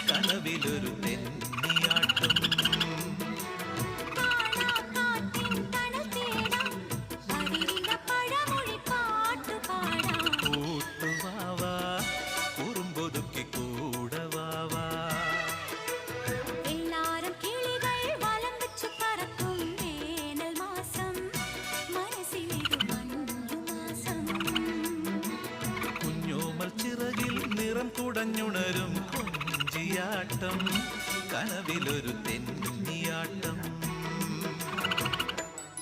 കനവിലൊരു തെന്നിയാട്ടം കൂട്ടുവാവാ കുറുമ്പൊതുക്കി കൂടവാവാ എല്ലാരും കിളികൾ വലം വെച്ചു പറക്കും വേനൽ മാസം മനസ്സിലിതു മഞ്ഞുമാസം കുഞ്ഞോമൽ ചിറകിൽ നിറം കുടഞ്ഞുണരും കൊഞ്ചിയാട്ടം കനവിലൊരു തെന്നിയാട്ടം